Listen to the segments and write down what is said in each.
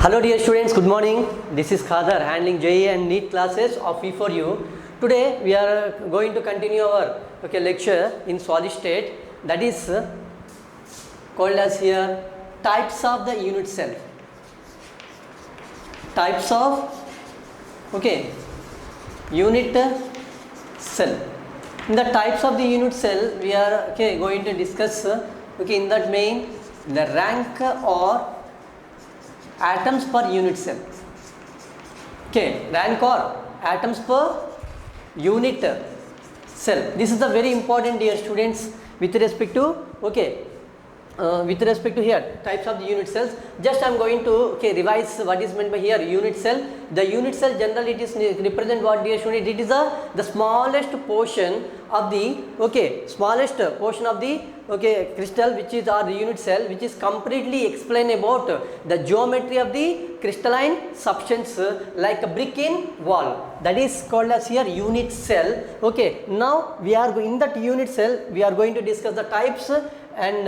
Hello dear students, good morning. This is Khadar handling JEE and NEET classes of E4U. Today we are going to continue our lecture in solid state, that is called as here types of the unit cell. Types of unit cell. In the types of the unit cell we are going to discuss in that main the rank or atoms per unit cell. Rank or atoms per unit cell. This is the very important, dear students, with respect to here types of the unit cells. Just I am going to revise what is meant by here unit cell. The unit cell generally it is represent what, dear student? It is the smallest portion of the smallest portion of the crystal, which is or the unit cell, which is completely explain about the geometry of the crystalline substance like a brick in wall. That is called as here unit cell. Now we are in that unit cell we are going to discuss the types and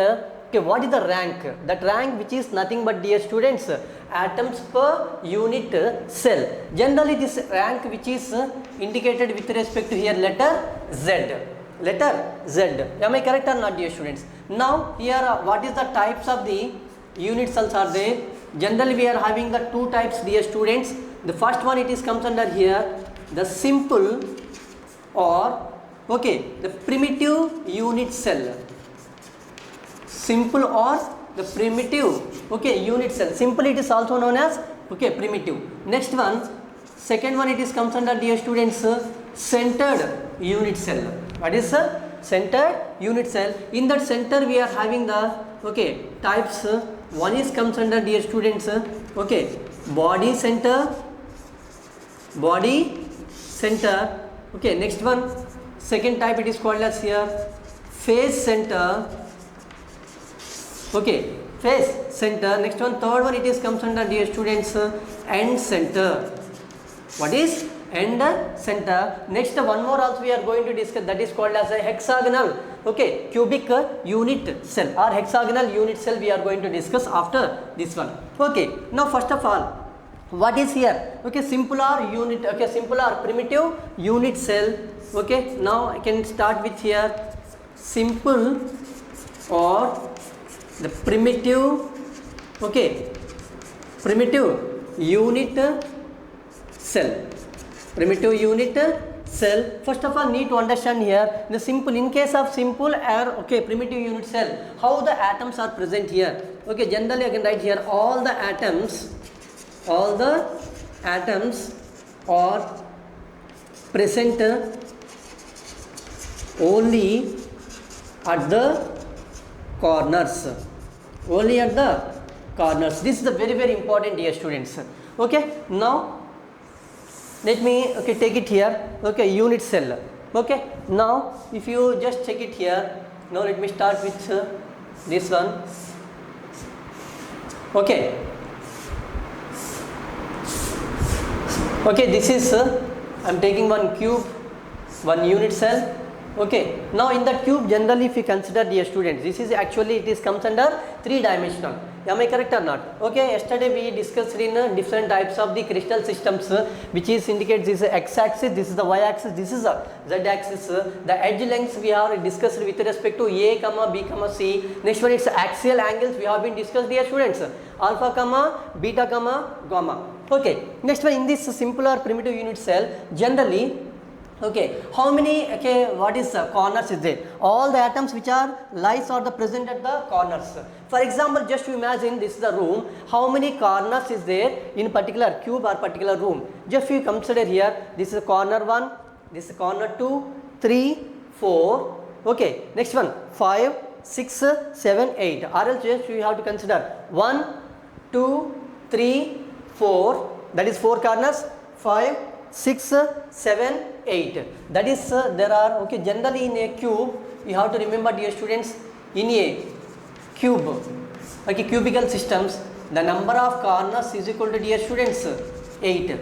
what is the rank? That rank which is nothing but, dear students, atoms per unit cell. Generally this rank which is indicated with respect to here letter Z. Letter Z. Am I correct or not, dear students? Now here what is the types of the unit cells are there? Generally we are having the two types, dear students. The first one it is comes under here the simple or the primitive unit cell. Simple or the primitive unit cell. Simple it is also known as primitive. Next one, second one it is comes under, dear students, centered unit cell. What is centered unit cell? In that center we are having the types. One is comes under, dear students, body center. Next one, second type it is called as here face center. Face center. Next one, third one it is comes under, dear students, end center. What is end center? Next one more also we are going to discuss, that is called as a hexagonal cubic unit cell or hexagonal unit cell we are going to discuss after this one. Now first of all, what is here simple or unit simple or primitive unit cell. Now I can start with here simple or the primitive unit cell. Primitive unit cell. First of all need to understand here the simple, in case of simple or primitive unit cell, how the atoms are present here. Generally I can write here all the atoms are present only at the corners. Only at the corners. This is the very, very important, dear students. Now let me take it here. Unit cell. Now if you just check it here. Now let me start with this one. This is I am taking one cube, one unit cell. Now in the cube generally if you consider, dear students, this is actually it is comes under 3-dimensional. Am I correct or not? Yesterday we discussed in different types of the crystal systems which is indicates this is x-axis, this is the y-axis, this is the z-axis. The edge lengths we have discussed with respect to A, B, C. Next one is axial angles we have been discussed, dear students. Alpha, beta, gamma. Next one in this simple or primitive unit cell generally how many what is corners is there? All the atoms which are lies are the present at the corners. For example, just to imagine this is the room, how many corners is there in particular cube or particular room? Just you consider here, this is corner 1, this is corner 2, 3, 4. Next one 5, 6, 7, 8. Or else just you have to consider 1, 2, 3, 4. That is 4 corners. 5, 6, 7, 8. That is there are generally in a cube you have to remember, dear students, in a cube cubical systems the number of corners is equal to, dear students, 8.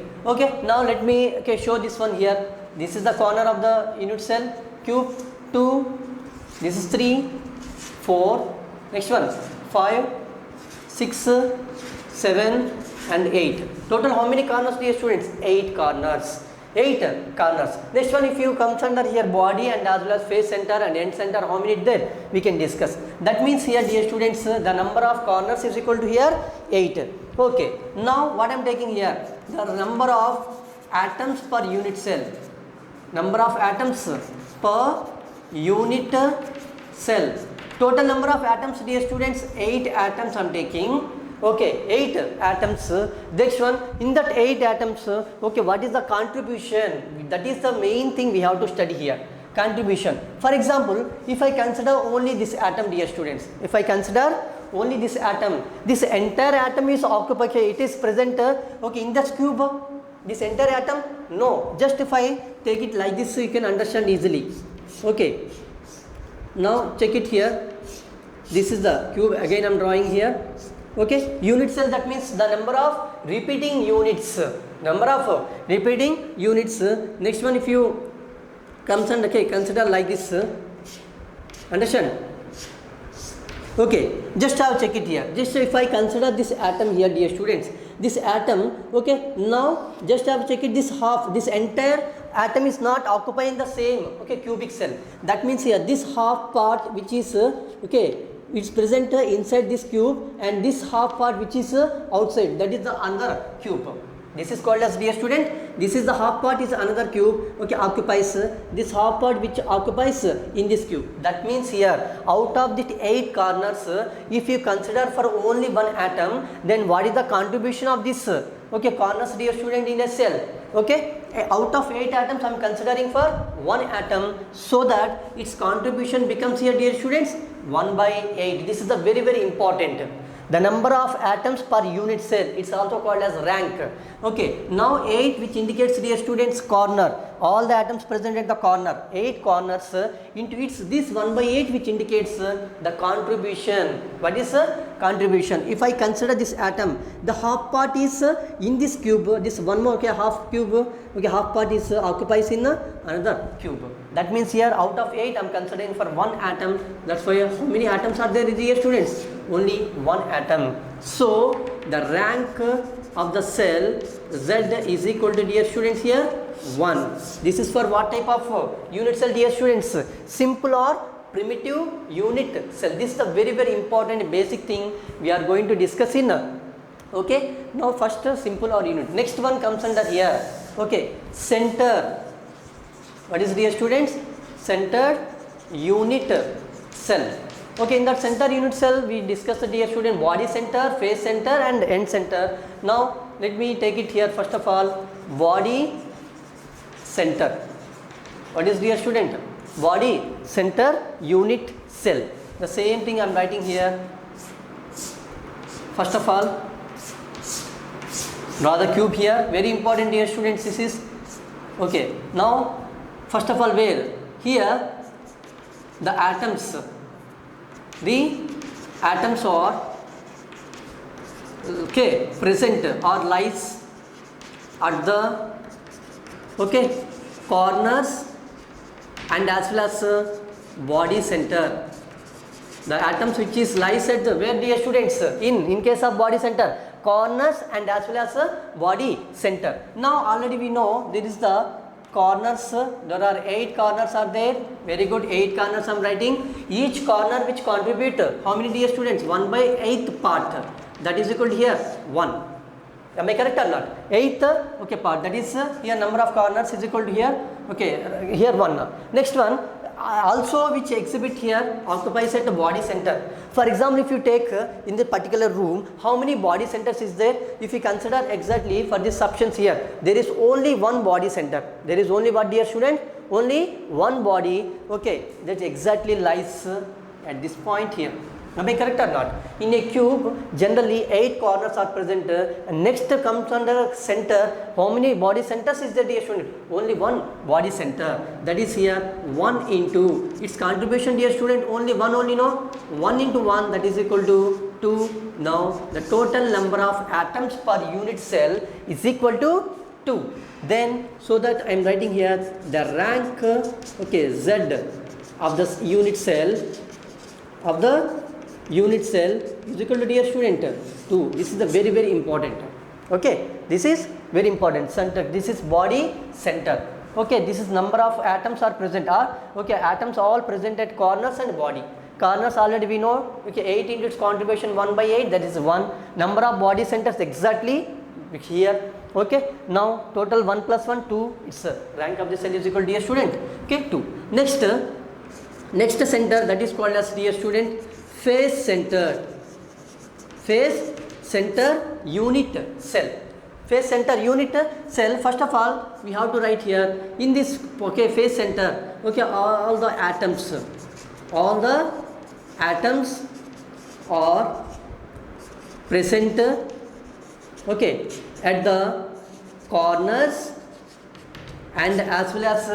Now let me show this one here. This is the corner of the unit cell cube 2. This is 3, 4. Next one 5, 6, 7 and 8. Total how many corners, dear students? 8 corners. 8 corners. Next one, if you comes under here body and as well as face center and end center, how many there we can discuss. That means here, dear students, the number of corners is equal to here 8. Okay. Now what I am taking here, the number of atoms per unit cell. Number of atoms per unit cell. Total number of atoms, dear students, 8 atoms I am taking. Okay, 8 atoms. Next one, in that 8 atoms, okay, what is the contribution? That is the main thing we have to study here. Contribution. For example, if I consider only this atom, dear students, if I consider only this atom, this entire atom is occupied, it is present, okay, in this cube, this entire atom? No, just if I take it like this, so you can understand easily. Okay, now check it here. This is the cube, again I am drawing here. Okay, unit cell, that means the number of repeating units. Number of repeating units. Next one, if you comes and okay, consider like this. Understand? Okay, just have check it here. Just if I consider this atom here, dear students, this atom, okay, now just have check it, this half, this entire atom is not occupying the same, okay, cubic cell. That means here this half part which is okay, it's present inside this cube, and this half part which is outside, that is the another cube. This is called as, dear student, this is the half part is another cube, okay, occupies this half part which occupies in this cube. That means here out of the 8 corners, if you consider for only one atom, then what is the contribution of this okay corners, dear student, in a cell? Okay, out of 8 atoms I am considering for one atom, so that its contribution becomes here, dear students, 1/8. This is the very very important. The number of atoms per unit cell, it's also called as rank. Okay, now 8 which indicates, dear students, corner. All the atoms present at the corner, 8 corners into its this 1/8 which indicates the contribution. What is contribution? If I consider this atom, the half part is in this cube, this one more, okay, half cube, okay, half part is occupies in another cube. That means here out of 8 I am considering for one atom. That's why how many atoms are there, dear students? Only one atom. So the rank of the cell Z is equal to, dear students, here 1. This is for what type of unit cell, dear students? Simple or primitive unit cell. This is the very very important basic thing we are going to discuss in. Okay, now first simple or unit. Next one comes under here. Okay, center. What is, dear students? Centered unit cell. Okay, in that center unit cell we discussed, dear student, body center, face center and end center. Now let me take it here. First of all, body center. What is, dear student? Body center unit cell. The same thing I am writing here. First of all, draw the cube here. Very important, dear students, this is. Okay, now first of all, where? Here the atoms. The atoms are okay present or lies at the okay corners and as well as body center. The atoms which is lies at the where, dear students? In case of body center, corners and as well as body center. Now already we know there is the corners. There are 8 corners are there. Very good, 8 corners I am writing. Each corner which contribute how many, dear students? 1/8 part. That is equal to here 1. Am I correct or not? 8th okay part, that is here number of corners is equal to here okay here 1. Next one also which exhibit here occupies at the body center. For example, if you take in the particular room, how many body centers is there? If you consider exactly for these substance here, there is only one body center. There is only what, dear student? Only one body, okay, that exactly lies at this point here. Am I correct or not? In a cube, generally 8 corners are present. And next comes under center. How many body centers is there, dear student? Only one body center. That is here 1 into its contribution, dear student. Only one only, no? 1 into 1, that is equal to 2. Now the total number of atoms per unit cell is equal to 2. Then so that I am writing here the rank okay Z of this unit cell of the unit cell is equal to, dear student, 2. This is the very, very important. Okay, this is very important. Center, this is body center. Okay, this is number of atoms are present, okay, atoms all present at corners and body. Corners already we know, okay, 8 into its contribution 1 by 8, that is 1. Number of body centers exactly here. Okay, now total 1 plus 1, 2. It's rank of the cell is equal to, dear student, okay, 2. Next center, that is called as, dear student, face center. Face center unit cell. Face center unit cell, first of all we have to write here in this, okay, face center, okay, all the atoms are present, okay, at the corners and as well as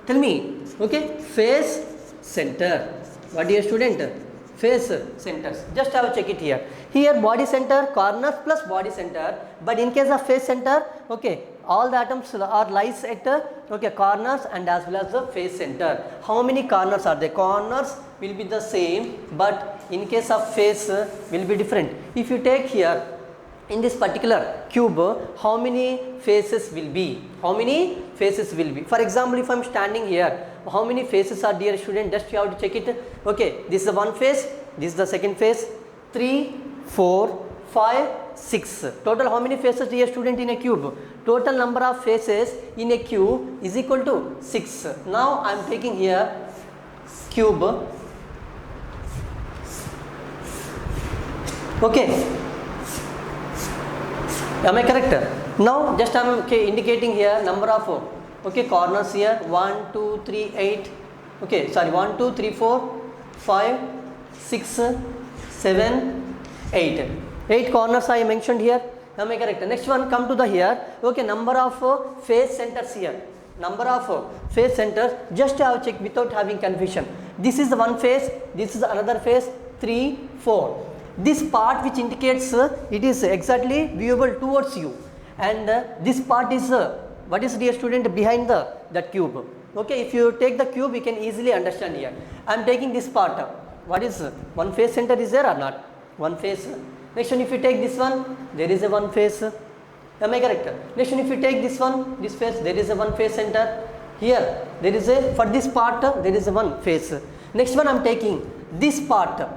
tell me, okay, face center. What, dear student? Face centers. Just have a check it here. Here body center, corners plus body center, but in case of face center, okay, all the atoms are lies at okay, corners and as well as the face center. How many corners are there? Corners will be the same, but in case of face will be different. If you take here in this particular cube, how many faces will be? How many faces will be? For example, if I am standing here, how many faces are, dear student? Just you have to check it. Okay, this is the one face, this is the second face, 3, 4, 5, 6. Total how many faces, dear student, in a cube? Total number of faces in a cube is equal to 6. Now I am taking here cube. Okay, am I correct? Now just I am indicating here number of, okay, corners here, 1, 2, 3, 8, okay, sorry, 1, 2, 3, 4, 5, 6, 7, 8. 8 corners I mentioned here. Am I correct? Next one, come to the here, okay, number of face centers here. Number of face centers, just have check without having confusion. This is the one face, this is another face, 3, 4. This part which indicates it is exactly viewable towards you, and this part is what is, dear student, behind that cube. Okay, if you take the cube you can easily understand here. I am taking this part. What is one face center is there or not? One face. Next one, if you take this one, there is a one face. Am I correct? Next one, if you take this one, this face, there is a one face center. Here there is a, for this part there is a one face. Next one I am taking this part.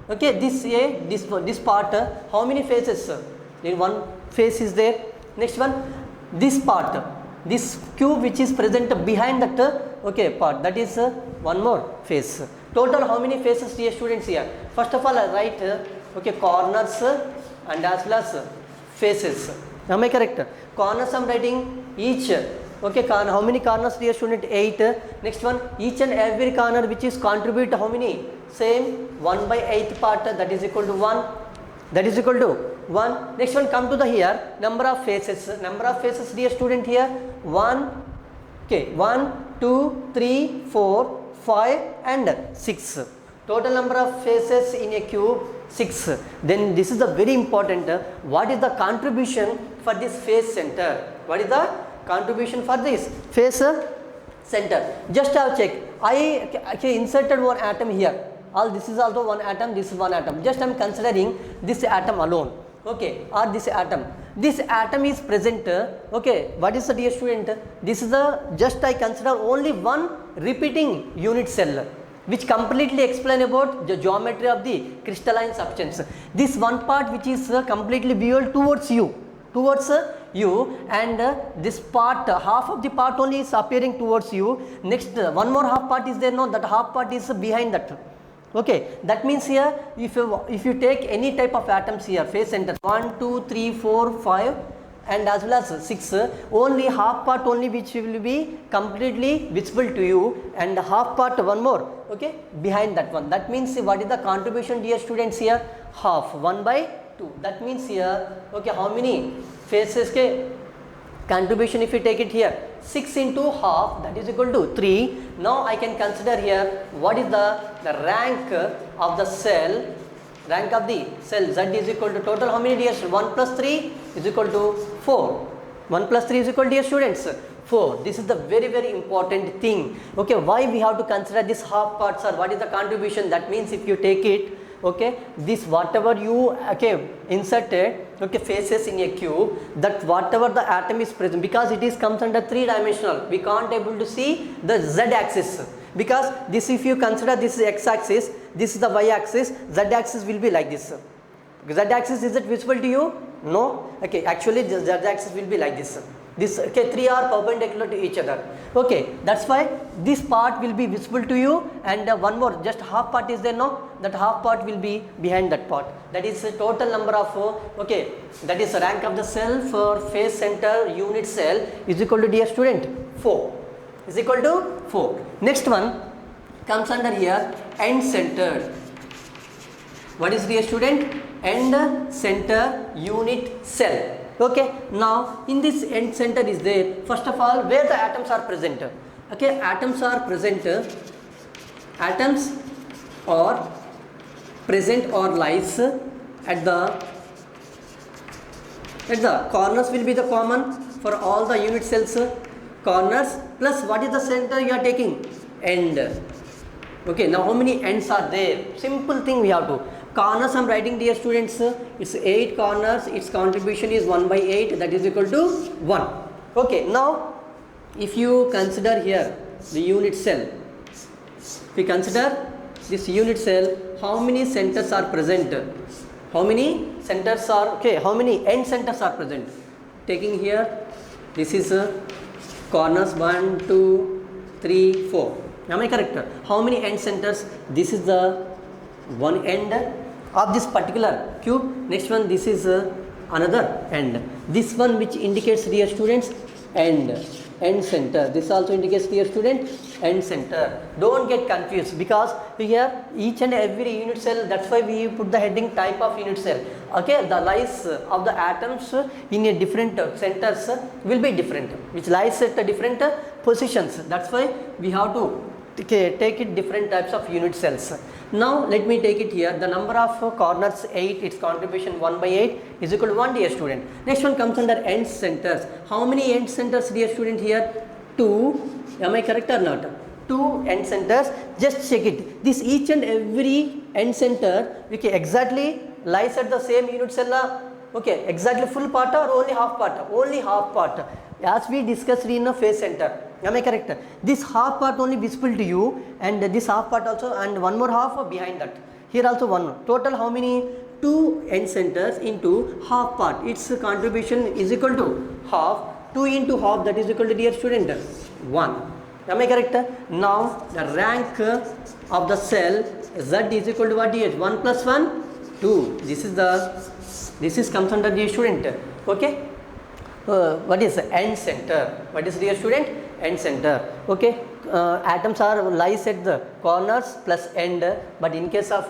Okay, this part, how many faces? Then one face is there. Next one, this part, this cube which is present behind that, okay, part, that is one more face. Total how many faces, dear students, here? First of all I write, okay, corners and as well as faces. Am I correct? Corners I am writing each, okay, how many corners, dear student? 8. Next one, each and every corner which is contribute how many? Same, 1 by 8 part, that is equal to 1. That is equal to 1. Next one, come to the here, number of faces. Number of faces, dear student, here 1, okay, 1, 2, 3, 4, 5 and 6. Total number of faces in a cube 6. Then this is the very important, what is the contribution for this face center? What is the contribution for this face center? Just have check. I inserted one atom here. All this is also one atom, this is one atom. Just I am considering this atom alone, okay, or this atom. This atom is present, okay, what is the, dear student? This is the, just I consider only one repeating unit cell, which completely explain about the geometry of the crystalline substance. This one part which is completely viewable towards you, and this part, half of the part only is appearing towards you. Next, one more half part is there, no, that half part is behind that. Okay, that means here if you take any type of atoms here, face center 1, 2, 3, 4, 5 and as well as 6, only half part only which will be completely visible to you, and half part one more, okay, behind that one. That means what is the contribution, dear students, here? Half, 1 by 2. That means here, okay, how many faces ke contribution if you take it here? 6 into half, that is equal to 3. Now I can consider here what is the rank of the cell, rank of the cell. Z is equal to total how many, dear? 1 plus 3 is equal to 4. 1 plus 3 is equal to, dear students, 4. This is the very, very important thing. Okay, why we have to consider this half parts, or what is the contribution? That means if you take it, okay, this whatever you inserted, okay, faces in a cube, that whatever the atom is present, because it is comes under 3-dimensional, we can't able to see the z axis, because this, if you consider this is x axis, this is the y axis, z axis will be like this. Z axis, is it visible to you? No. Okay, actually the z axis will be like this. This, okay, 3 are perpendicular to each other. Okay, that's why this part will be visible to you, and one more, just half part is there, no? That half part will be behind that part. That is the total number of, okay, that is the rank of the cell for phase center unit cell is equal to, dear student, 4. Is equal to 4. Next one comes under here, end centered. What is, dear student? End center unit cell. Okay, now in this end center is there, first of all, where the atoms are present. Okay, atoms are present or lies at the corners will be the common for all the unit cells, corners plus what is the center you are taking? End. Okay, now how many ends are there? Simple thing we have to. Corners I am writing, dear students, it's 8 corners, its contribution is 1/8, that is equal to 1. Okay, now if you consider here the unit cell, if we consider this unit cell, how many centers are present? How many centers are, okay, how many end centers are present? Taking here, this is corners 1, 2, 3, 4. Am I correct? How many end centers? This is the one end of this particular cube. Next one, this is another end. This one which indicates, dear students, end center. This also indicates, dear student, end center. Don't get confused, because here each and every unit cell, that's why we put the heading type of unit cell. Okay, the lies of the atoms in a different centers will be different, which lies at different positions. That's why we have to take it different types of unit cells. Now let me take it here, the number of corners 8, its contribution 1/8 is equal to 1, dear student. Next one comes under end centers. How many end centers, dear student, here? 2. Am I correct or not? 2 end centers. Just check it. This each and every end center, okay, exactly lies at the same unit cell. Okay, exactly full part or only half part? Only half part, as we discussed in a phase center. Am I correct? This half part only visible to you, and this half part also, and one more half behind that. Here also one more. Total how many? 2 end centers into half part. Its contribution is equal to half. 2 into half, that is equal to, dear student, 1. Am I correct? Now the rank of the cell Z is equal to what, dear? 1 plus 1, 2. This is comes under, dear student. Okay. What is end center? What is, dear student? End center. Okay, atoms are lies at the corners plus end, but in case of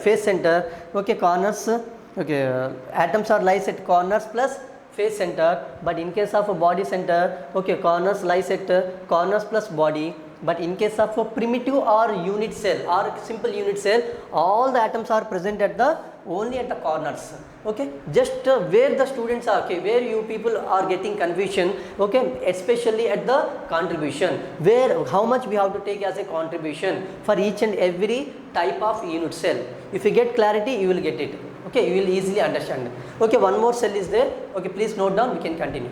phase center, okay, corners, okay, atoms are lies at corners plus phase center, but in case of a body center, okay, corners lies at corners plus body, but in case of a primitive or unit cell or simple unit cell, all the atoms are present at the only at the corners. Okay, just where the students are, okay, where you people are getting confusion, okay, especially at the contribution, where how much we have to take as a contribution for each and every type of unit cell. If you get clarity, you will get it. Okay, you will easily understand. Okay, one more cell is there. Okay, please note down, we can continue.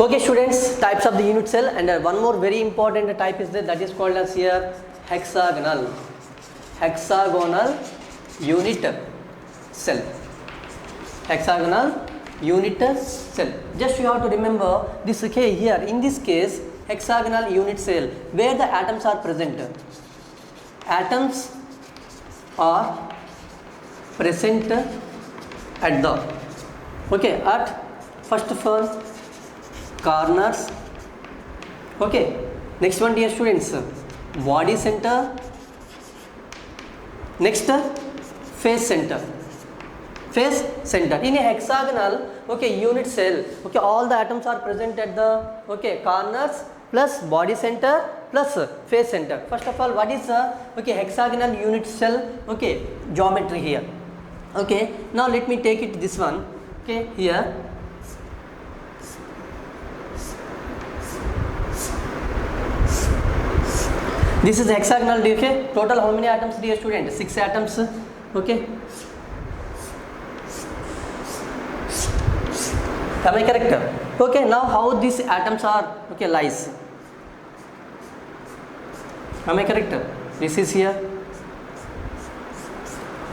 Okay students, types of the unit cell, and one more very important type is there, that is called as here hexagonal unit cell. Hexagonal unit cell. Just you have to remember this. Okay, here in this case hexagonal unit cell where the atoms are present. Atoms are present at the, okay, at first of all corners, okay. Next one, dear students, body center. Next, face center. Face center. In a hexagonal, okay, unit cell, okay, all the atoms are present at the, okay, corners plus body center plus face center. First of all, what is the, okay, hexagonal unit cell, okay, geometry here. Okay, now let me take it this one, okay, here. This is hexagonal, okay. Total how many atoms, dear student? 6 atoms, okay. Am I correct? Okay, now how these atoms are, okay, lies? Am I correct? This is here.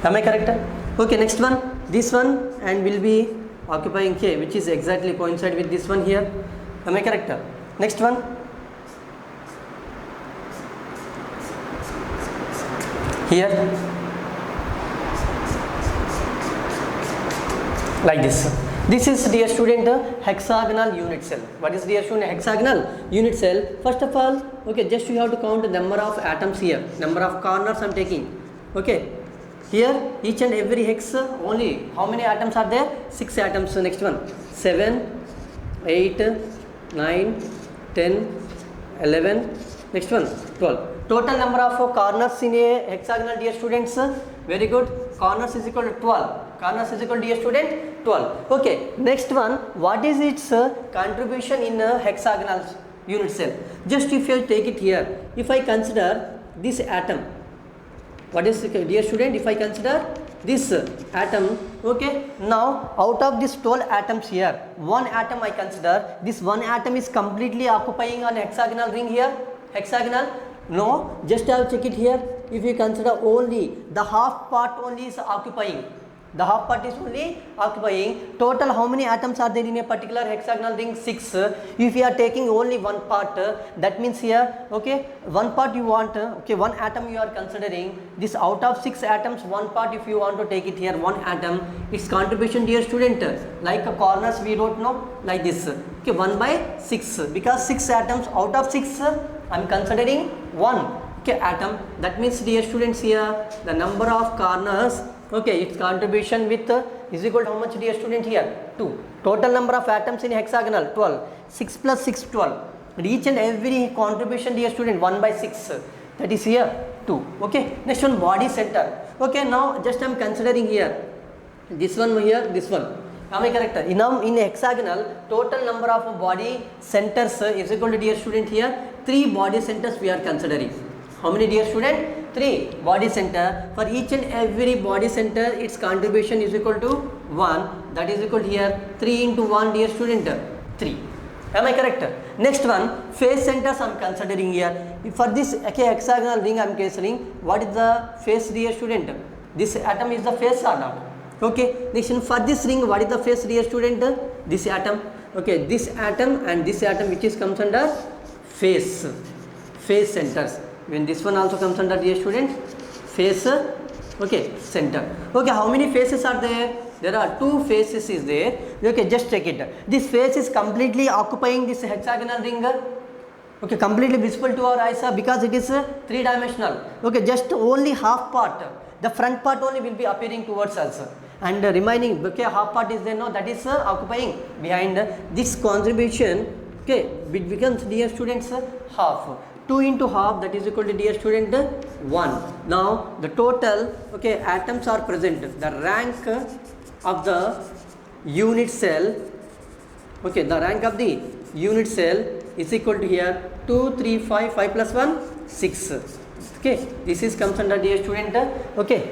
Am I correct? Okay, next one, this one, and will be occupying K, which is exactly coincide with this one here. Am I correct? Next one. Here, like this. This is, dear student, hexagonal unit cell. What is, dear student, hexagonal unit cell? First of all, okay, just you have to count the number of atoms here, number of corners I am taking. Okay, here each and every hex only how many atoms are there? 6 atoms. Next one, 7, 8, 9, 10, 11. Next one, 12. Total number of corners in a hexagonal, dear students, very good. Corners is equal to 12. Corners is equal to, dear student, 12. Okay, next one, what is its contribution in a hexagonal unit cell? Just if you take it here, if I consider this atom, what is, dear student, if I consider this atom, okay, now out of this 12 atoms here, one atom I consider, this one atom is completely occupying an hexagonal ring here, hexagonal. No, just have check it here. If you consider only the half part only is occupying, the half part is only occupying. Total how many atoms are there in a particular hexagonal ring? 6. If you are taking only one part, that means here, okay, one part you want, okay, one atom you are considering. This out of 6 atoms, one part if you want to take it here, one atom, its contribution, dear student, like corners we wrote, no, like this, okay, 1 by 6, because 6 atoms out of 6 I am considering one, okay, atom. That means, dear students, here the number of corners, okay, its contribution with is equal to how much, dear student, here 2. Total number of atoms in hexagonal 12. 6 plus 6, 12. And each and every contribution, dear student, 1 by 6. That is here 2. Okay. Next one, body center. Okay, now just I am considering here this one here, this one. Am I correct? In hexagonal, total number of body centers is equal to, dear student, here 3 body centers we are considering. How many, dear student? 3 body center. For each and every body center, its contribution is equal to 1. That is equal to here 3 into 1, dear student, 3. Am I correct? Next one, face centers I am considering here. For this, okay, hexagonal ring I am considering. What is the face, dear student? This atom is the face or not? Okay. Next, for this ring, what is the face, dear student? This atom. Okay, this atom and this atom, which is comes under face centers. When this one also comes under, dear student, face, okay, center. Okay, how many faces are there? There are 2 faces is there. Okay, just check it. This face is completely occupying this hexagonal ring. Okay, completely visible to our eyes because it is 3-dimensional. Okay, just only half part. The front part only will be appearing towards us. And remaining, okay, half part is there now, that is occupying behind this contribution. Okay, it becomes, dear students, half. 2 into half, that is equal to, dear student, 1. Now the total, okay, atoms are present. The rank of the unit cell, okay, the rank of the unit cell is equal to here 2, 3, 5, 5 plus 1, 6. Okay, this is comes under, dear student, okay,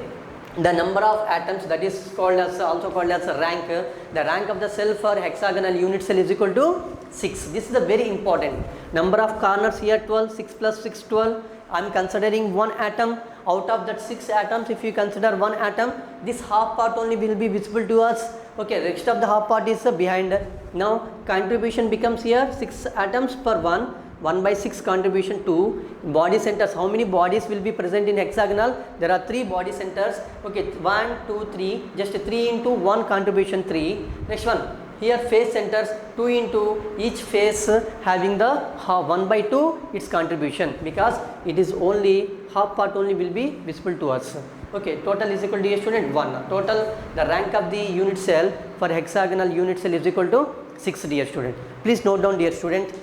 the number of atoms, that is called as, also called as rank. The rank of the cell for hexagonal unit cell is equal to 6. This is the very important. Number of corners here 12, 6 plus 6, 12. I am considering one atom. Out of that 6 atoms, if you consider one atom, this half part only will be visible to us. Okay, rest of the half part is behind. Now contribution becomes here 6 atoms per 1. 1 by 6 contribution to body centers. How many bodies will be present in hexagonal? There are 3 body centers. Okay, 1 2 3, just 3 into 1 contribution 3. Next one, here face centers, 2 into each face having the 1 by 2 its contribution, because it is only half part only will be visible to us. Okay, total is equal to, dear student, 1. Total the rank of the unit cell for hexagonal unit cell is equal to 6, dear student. Please note down, dear student.